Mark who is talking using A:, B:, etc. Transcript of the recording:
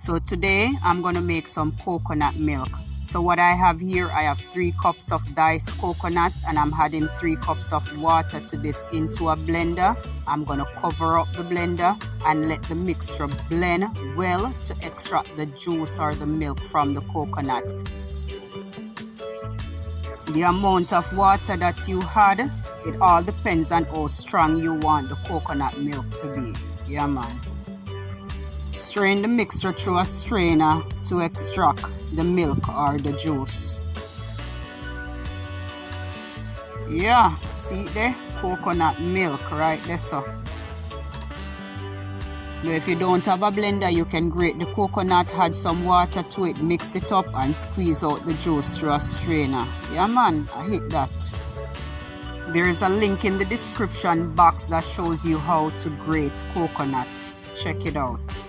A: So today I'm going to make some coconut milk. So what I have here, I have 3 cups of diced coconut and I'm adding 3 cups of water to this into a blender. I'm going to cover up the blender and let the mixture blend well to extract the juice or the milk from the coconut. The amount of water that you add, it all depends on how strong you want the coconut milk to be. Yeah, man. Strain the mixture through a strainer to extract the milk or the juice. Yeah, see there? Coconut milk right there, so. Now if you don't have a blender, you can grate the coconut, add some water to it, mix it up and squeeze out the juice through a strainer. Yeah man, I hit that. There is a link in the description box that shows you how to grate coconut. Check it out.